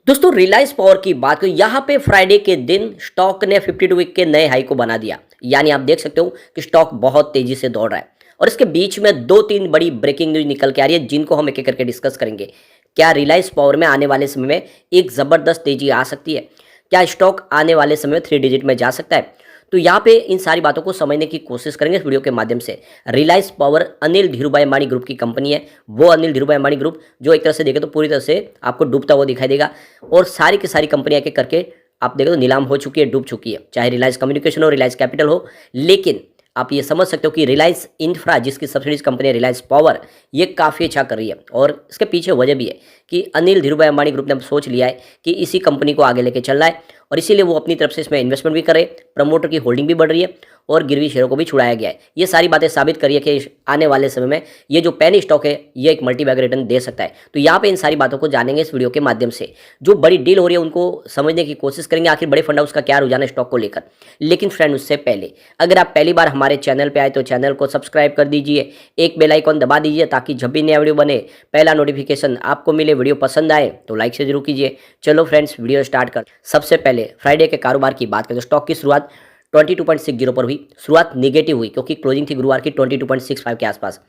दोस्तों रिलायंस पावर की बात करें यहाँ पे फ्राइडे के दिन स्टॉक ने 52 वीक के नए हाई को बना दिया। यानी आप देख सकते हो कि स्टॉक बहुत तेजी से दौड़ रहा है और इसके बीच में दो तीन बड़ी ब्रेकिंग न्यूज निकल के आ रही है जिनको हम एक एक करके डिस्कस करेंगे। क्या रिलायंस पावर में आने वाले समय में एक जबरदस्त तेजी आ सकती है? क्या स्टॉक आने वाले समय में 3 डिजिट में जा सकता है? तो यहाँ पे इन सारी बातों को समझने की कोशिश करेंगे इस वीडियो के माध्यम से। रिलायंस पावर अनिल धीरूभाई अंबानी ग्रुप की कंपनी है। वो अनिल धीरूभाई अंबानी ग्रुप जो एक तरह से देखें तो पूरी तरह से आपको डूबता हुआ दिखाई देगा और सारी की सारी कंपनियां एक एक करके आप देखें तो नीलाम हो चुकी है, डूब चुकी है, चाहे रिलायंस कम्युनिकेशन हो, रिलायंस कैपिटल हो। लेकिन आप ये समझ सकते हो कि रिलायंस इंफ्रा जिसकी सब्सिडीज कंपनी है रिलायंस पावर, ये काफ़ी अच्छा कर रही है और इसके पीछे वजह भी है कि अनिल धीरूभाई अंबानी ग्रुप ने सोच लिया है कि इसी कंपनी को आगे लेके चलना है और इसीलिए वो अपनी तरफ से इसमें इन्वेस्टमेंट भी करे, प्रमोटर की होल्डिंग भी बढ़ रही है और गिरवी शेयरों को भी छुड़ाया गया है। ये सारी बातें साबित करिए कि आने वाले समय में ये जो पेनी स्टॉक है ये एक मल्टीबैग रिटर्न दे सकता है। तो यहाँ पे इन सारी बातों को जानेंगे इस वीडियो के माध्यम से। जो बड़ी डील हो रही है उनको समझने की कोशिश करेंगे, आखिर बड़े फंड हाउस का क्या रुझान है स्टॉक को लेकर। लेकिन फ्रेंड उससे पहले अगर आप पहली बार हमारे चैनल पर आए तो चैनल को सब्सक्राइब कर दीजिए, एक बेल आइकॉन दबा दीजिए ताकि जब भी नया वीडियो बने पहला नोटिफिकेशन आपको मिले। वीडियो पसंद आए तो लाइक से जरूर कीजिए। चलो फ्रेंड्स वीडियो स्टार्ट कर। सबसे पहले फ्राइडे के कारोबार की बात करें तो स्टॉक की शुरुआत 22.60 पर हुई। शुरुआत नेगेटिव हुई क्योंकि क्लोजिंग थी गुरुवार की 22.65 के आसपास,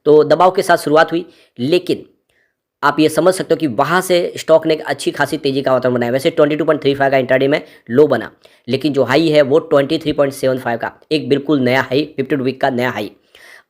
तो दबाव के साथ शुरुआत हुई। लेकिन आप ये समझ सकते हो कि वहाँ से स्टॉक ने एक अच्छी खासी तेजी का वातावरण बनाया। वैसे 22.35 का इंट्राडे में लो बना, लेकिन जो हाई है वो 23.75 का एक बिल्कुल नया हाई, 52 वीक का नया हाई।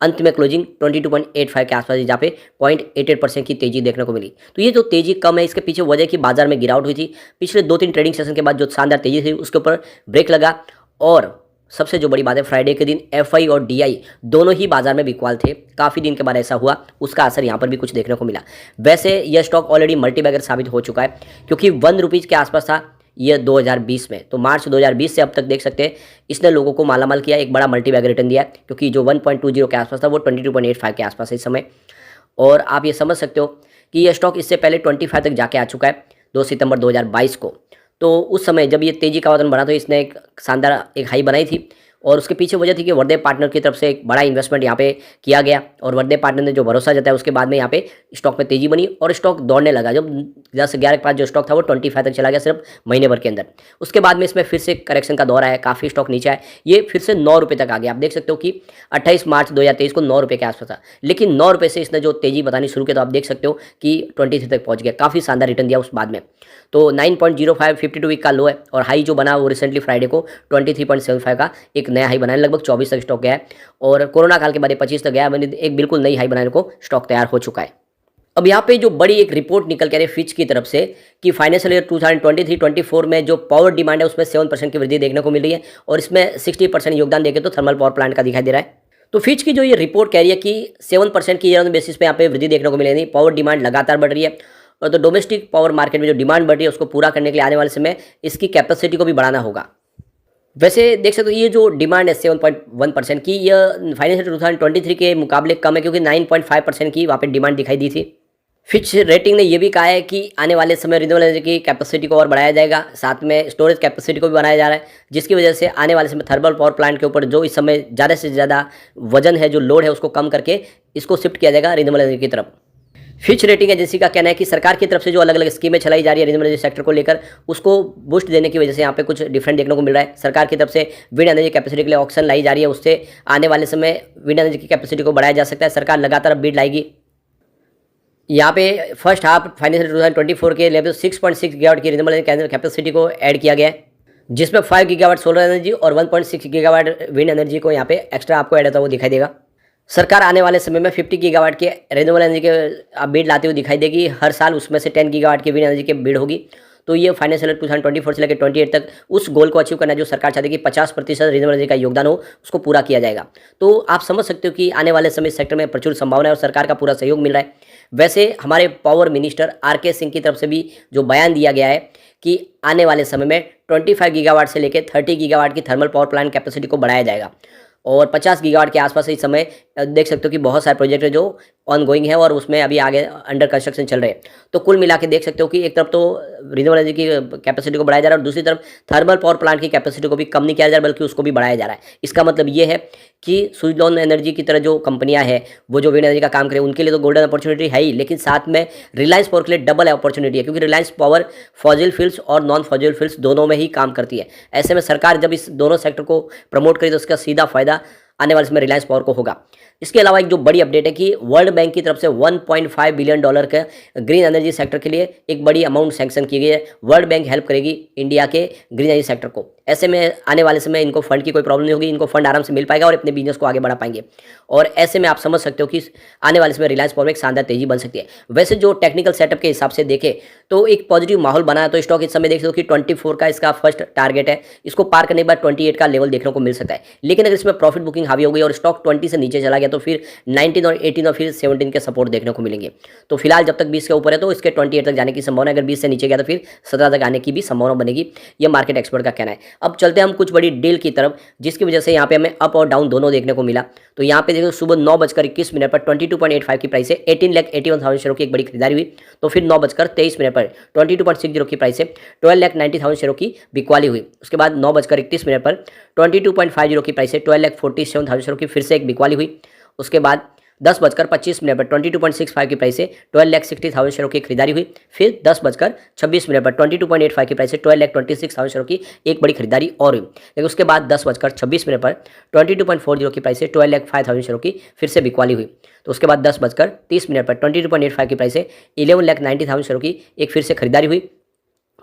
अंत में क्लोजिंग 22.85 के आसपास, जहाँ पे 0.88% की तेजी देखने को मिली। तो ये जो तेजी कम है इसके पीछे वजह की बाजार में गिरावट हुई थी। पिछले 2-3 ट्रेडिंग सेशन के बाद जो शानदार तेजी थी उसके ऊपर ब्रेक लगा और सबसे जो बड़ी बात है फ्राइडे के दिन एफआई और डीआई दोनों ही बाजार में बिकवाल थे। काफ़ी दिन के बाद ऐसा हुआ, उसका असर यहाँ पर भी कुछ देखने को मिला। वैसे यह स्टॉक ऑलरेडी मल्टीबैगर साबित हो चुका है क्योंकि 1 रुपीज़ के आसपास था ये 2020 में। तो मार्च 2020 से अब तक देख सकते हैं इसने लोगों को मालामाल किया, एक बड़ा मल्टीबैगर रिटर्न दिया क्योंकि जो 1.20 के आसपास था वो 22.85 के आसपास है इस समय। और आप ये समझ सकते हो कि ये स्टॉक इससे पहले 25 तक जाके आ चुका है 2 सितंबर 2022 को। तो उस समय जब ये तेजी का वातावरण बना तो इसने एक शानदार एक हाई बनाई थी और उसके पीछे वजह थी कि वर्दे पार्टनर की तरफ से एक बड़ा इन्वेस्टमेंट यहाँ पे किया गया और वर्दे पार्टनर ने जो भरोसा जताया उसके बाद में यहाँ पे स्टॉक में तेजी बनी और स्टॉक दौड़ने लगा। जब 10-11 के पास जो स्टॉक था वो 25 तक चला गया सिर्फ महीने भर के अंदर। उसके बाद में इसमें फिर से करेक्शन का दौर आया, काफ़ी स्टॉक नीचे आया, ये फिर से 9 रुपये तक आ गया। आप देख सकते हो कि 28 मार्च 2023 को 9 रुपये के आसपास था, लेकिन 9 रुपये से इसने जो तेजी बतानी शुरू की तो आप देख सकते हो कि 23 तक पहुँच गया। काफ़ी शानदार रिटर्न दिया उस बाद में। तो 9.05 52 वीक का लो है और हाई जो बना वो रिसेंटली फ्राइडे को 23.75 का एक नया हाई बनाने, लगभग 24 तक स्टॉक गया है और कोरोना काल के बाद 25 तक गया, मैंने एक बिल्कुल नई हाई बनाने को स्टॉक तैयार हो चुका है। अब यहाँ पे जो बड़ी एक रिपोर्ट निकल के आ रही है फिच की तरफ से कि फाइनेंशियल ईयर 2023-24 में जो पावर डिमांड है उसमें 7% की वृद्धि देखने को मिल रही है और इसमें 60% योगदान देखें तो थर्मल पावर प्लांट का दिखाई दे रहा है। तो फिच की जो ये रिपोर्ट कह रही है कि 7% की ईयर बेसिस पे यहाँ पे वृद्धि देखने को मिलेगी। पावर डिमांड लगातार बढ़ रही है और तो डोमेस्टिक पावर मार्केट में जो डिमांड बढ़ रही है उसको पूरा करने के लिए आने वाले समय इसकी कैपेसिटी को भी बढ़ाना होगा। वैसे देख सकते हो ये जो डिमांड है 7.1% की, यह फाइनेंशियल 2023 के मुकाबले कम है क्योंकि 9.5% की वहाँ पे डिमांड दिखाई दी थी। फिच रेटिंग ने यह भी कहा है कि आने वाले समय रिन्यूएबल एनर्जी की कैपेसिटी को और बढ़ाया जाएगा, साथ में स्टोरेज कैपेसिटी को भी बनाया जा रहा है, जिसकी वजह से आने वाले समय थर्मल पावर प्लांट के ऊपर जो इस समय ज़्यादा से ज़्यादा वजन है, जो लोड है, उसको कम करके इसको शिफ्ट किया जाएगा रिन्यूएबल एनर्जी की तरफ। फिच रेटिंग एजेंसी का कहना है कि सरकार की तरफ से जो अलग अलग स्कीमें चलाई जा रही है रिन्यूएबल एनर्जी सेक्टर को लेकर उसको बूस्ट देने की वजह से यहाँ पे कुछ डिफरेंट देखने को मिल रहा है। सरकार की तरफ से विंड एनर्जी कैपेसिटी के लिए ऑक्शन लाई जा रही है, उससे आने वाले समय विंड एनर्जी की कैपेसिटी को बढ़ाया जा सकता है। सरकार लगातार बिड लाएगी। यहाँ पे फर्स्ट हाफ फाइनेंशियल 2024 के लेवल 6.6 गीगावाट की रिन्यूएबल एनर्जी कैपेसिटी को ऐड किया गया है, जिसमें 5 गीगावाट सोलर एनर्जी और 1.6 गीगावाट विंड एनर्जी को यहाँ पे एक्स्ट्रा आपको ऐड होता हुआ दिखाई देगा। सरकार आने वाले समय में 50 गीगावाट के रिन्यूएबल एनर्जी के बिड लाते हुए दिखाई देगी। हर साल उसमें से 10 गीगावाट की विंड एनर्जी के बिड होगी। तो ये फाइनेंशियल 2024 से लेकर 28 तक उस गोल को अचीव करना है जो सरकार चाहती है कि 50% रिन्यूएबल एनर्जी का योगदान हो, उसको पूरा किया जाएगा। तो आप समझ सकते हो कि आने वाले समय इस सेक्टर में प्रचुर संभावना है और सरकार का पूरा सहयोग मिल रहा है। वैसे हमारे पावर मिनिस्टर आर.के. सिंह की तरफ से भी जो बयान दिया गया है कि आने वाले समय में 25 गीगावाट से लेकर 30 गीगावाट की थर्मल पावर प्लांट कैपेसिटी को बढ़ाया जाएगा और 50 गीगावाट के आसपास इस समय देख सकते हो कि बहुत सारे प्रोजेक्ट है जो ऑन गोइंग है और उसमें अभी आगे अंडर कंस्ट्रक्शन चल रहे हैं। तो कुल मिला के देख सकते हो कि एक तरफ तो रिन्यूएबल एनर्जी की कैपेसिटी को बढ़ाया जा रहा है और दूसरी तरफ थर्मल पावर प्लांट की कैपेसिटी को भी कम नहीं किया जा रहा बल्कि उसको भी बढ़ाया जा रहा है। इसका मतलब ये है कि सुजलॉन एनर्जी की तरह जो कंपनियां हैं वो जो विंड एनर्जी का काम करें उनके लिए तो गोल्डन अपॉर्चुनिटी है ही, लेकिन साथ में रिलायंस पावर के लिए डबल अपॉर्चुनिटी है, क्योंकि रिलायंस पावर फॉजिल फ्यूल्स और नॉन फॉजिल फ्यूल्स दोनों में ही काम करती है। ऐसे में सरकार जब इस दोनों सेक्टर को प्रमोट करे तो उसका सीधा फायदा आने वाले समय रिलायंस पावर को होगा। इसके अलावा एक जो बड़ी अपडेट है कि वर्ल्ड बैंक की तरफ से 1.5 बिलियन डॉलर के ग्रीन एनर्जी सेक्टर के लिए एक बड़ी अमाउंट सैंक्शन की गई है। वर्ल्ड बैंक हेल्प करेगी इंडिया के ग्रीन एनर्जी सेक्टर को। ऐसे में आने वाले समय इनको फंड की कोई प्रॉब्लम नहीं होगी, इनको फंड आराम से मिल पाएगा और अपने बिजनेस को आगे बढ़ा पाएंगे। और ऐसे में आप समझ सकते हो कि आने वाले समय रिलायंस पावर में एक शानदार तेजी बन सकती है। वैसे जो टेक्निकल सेटअप के हिसाब से देखें तो एक पॉजिटिव माहौल बना है, तो स्टॉक इस समय देख सकते हो कि 24 का इसका फर्स्ट टारगेट है, इसको पार करने के बाद 28 का लेवल देखने को मिल सकता है। लेकिन अगर इसमें प्रॉफिट बुकिंग हावी हो गई और स्टॉक 20 से नीचे चला गया तो फिर 19 और 18 और फिर 17 के सपोर्ट देखने को मिलेंगे। तो फिलहाल जब तक 20 के ऊपर है तो इसके 28 तक जाने की संभावना है, अगर 20 से नीचे गया तो फिर 17 तक आने की भी संभावना बनेगी, यह मार्केट एक्सपर्ट का कहना है। अब चलते हैं हम कुछ बड़ी डील की तरफ, जिसकी वजह से यहाँ पे हमें अप और डाउन दोनों देखने को मिला। तो यहाँ पे देखो सुबह 9:21 पर 22.85 की प्राइस है 18,81,000 शेयरों की एक बड़ी खरीदारी हुई। तो फिर 9:23 पर 22.60 की प्राइस है 12,90,000 शेयरों की बिकवाली हुई। उसके बाद 9:31 पर 22.50 की प्राइस है 12,47,000 शेयरों की फिर से एक बिकवाली हुई। उसके बाद 10:25 पर 22.65 की प्राइस से 12,60,000 शेयरों की खरीदारी हुई। फिर 10:26 पर 22.85 की प्राइस से 12,26,000 शेयरों की एक बड़ी खरीदारी और हुई। लेकिन उसके बाद 10:26 पर 22.40 की प्राइस से 12,05,000 शेयरों की फिर से बिकवाली हुई। तो उसके बाद 10:30 पर 22.85 की प्राइस से 11,90,000 शेयरों की एक फिर से खरीदारी हुई।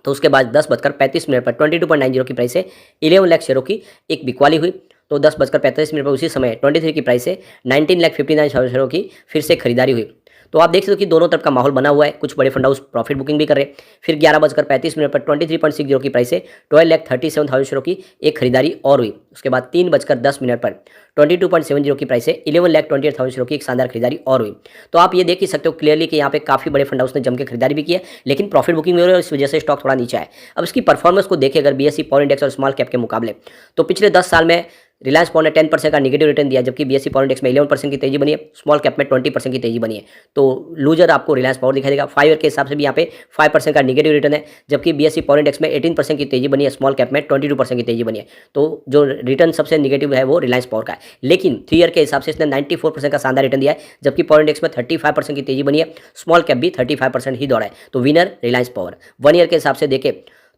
तो उसके बाद 10:35 पर 22.90 की प्राइस से 11 लाख शेयरों की एक बिकवाली हुई। तो 10:45 पर उसी समय 23 की प्राइस से 19,59,000 शेयरों की फिर से खरीदारी हुई। तो आप देख सकते हो कि दोनों तरफ का माहौल बना हुआ है, कुछ बड़े फंड हाउस प्रॉफिट बुकिंग भी कर रहे हैं। फिर 11:35 पर 23.60 की प्राइस से 12,37,000 शेयरों की एक खरीदारी और हुई। उसके बाद 3:10 पर 22.70 की प्राइस से 11,28,000 शेयरों की एक शानदार खरीदारी और हुई। तो आप ये देख ही सकते हो क्लियरली कि यहाँ पे काफ़ी बड़े फंड हाउस ने जम के खरीदारी भी की है, लेकिन प्रॉफिट बुकिंग में हो रही है, इस वजह से स्टॉक थोड़ा नीचे है। अब इसकी परफॉर्मेंस को देखें अगर बीएसई पावर इंडेक्स और स्मॉल कैप के मुकाबले, तो पिछले 10 साल में रिलायंस पावर ने 10% का नेगेटिव रिटर्न दिया, जबकि बीएसई पावर इंडेक्स में 11% की तेजी बनी है, स्मॉल कैप में 20% की तेजी बनी है। तो लूजर आपको रिलायंस पावर दिखाई देगा। 5 ईयर के हिसाब से भी यहाँ पे 5% का नेगेटिव रिटर्न है, जबकि बीएसई पावर इंडेक्स में 18% की तेजी बनी है, स्मॉल कैप में 22% की तेजी बनी है। तो जो रिटर्न सबसे नेगेटिव है वो रिलायंस पावर का है। लेकिन 3 ईयर के हिसाब से इसने 94% का शानदार रिटर्न दिया है, जबकि पावर इंडेक्स में 35% की तेजी बनी है, स्मॉल कैप भी 35% ही दौड़ा है। तो विनर रिलायंस पावर। 1 ईयर के हिसाब से देखें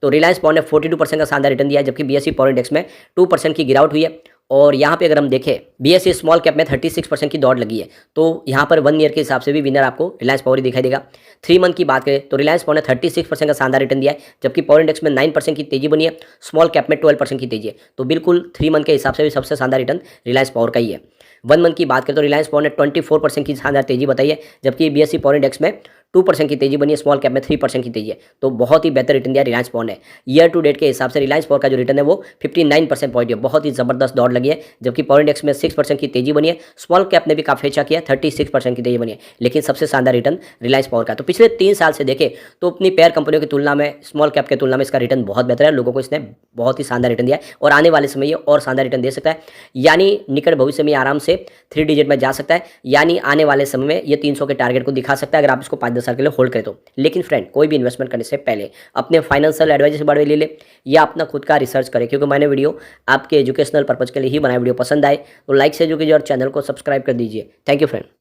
तो रिलायंस पावर ने 42% का शानदार रिटर्न दिया है, जबकि बीएसई पावर इंडेक्स में 2% की गिरावट हुई है। और यहाँ पे अगर हम देखें बीएसई स्मॉल कैप में 36% की दौड़ लगी है। तो यहाँ पर 1 ईयर के हिसाब से भी विनर आपको रिलायंस पावर ही दिखाई देगा। 3 मंथ की बात करें तो रिलायंस पावर ने 36% का शानदार रिटर्न दिया है, जबकि पावर इंडेक्स में 9% की तेजी बनी है, स्मॉल कैप में 12% की तेजी है। तो बिल्कुल 3 मंथ के हिसाब से भी सबसे शानदार रिटर्न रिलायंस पावर का ही है। 1 मंथ की बात करें तो रिलायंस पावर ने 24% की शानदार तेजी बताई है, जबकि बीएसई पावर इंडेक्स में 2% की तेजी बनी है, स्मॉल कैप में 3% की तेजी है। तो बहुत ही बेहतर रिटर्न दिया रिलायंस पावर ने। ईयर टू डेट के हिसाब से रिलायंस पावर का जो रिटर्न है वो 59% पॉइंट है, बहुत ही जबरदस्त दौड़ लगी है, जबकि पावर इंडेक्स में 6% की तेजी बनी है, स्मॉल कैप ने भी काफी अच्छा किया, 36% की तेजी बनी है, लेकिन सबसे शानदार रिटर्न रिलायंस पावर का। तो पिछले 3 साल से देखें तो अपनी पेयर कंपनियों की तुलना में, स्मॉल कैप की तुलना में इसका रिटर्न बहुत बेहतर है। लोगों को इसने बहुत ही शानदार रिटर्न दिया है और आने वाले समय ये और शानदार रिटर्न दे सकता है, यानी निकट भविष्य में आराम से 3 डिजिट में जा सकता है, यानी आने वाले समय में ये 300 के टारगेट को दिखा सकता है अगर आप इसको 5-10 साल के लिए होल्ड करें तो। लेकिन फ्रेंड, कोई भी इन्वेस्टमेंट करने से पहले अपने फाइनेंशियल एडवाइजर से बारे में ले ले या अपना खुद का रिसर्च करें, क्योंकि मैंने वीडियो आपके एजुकेशनल पर्पज के लिए ही बनाया। वीडियो पसंद आए तो लाइक से जो कीजिए और चैनल को सब्सक्राइब कर दीजिए। Thank you friend.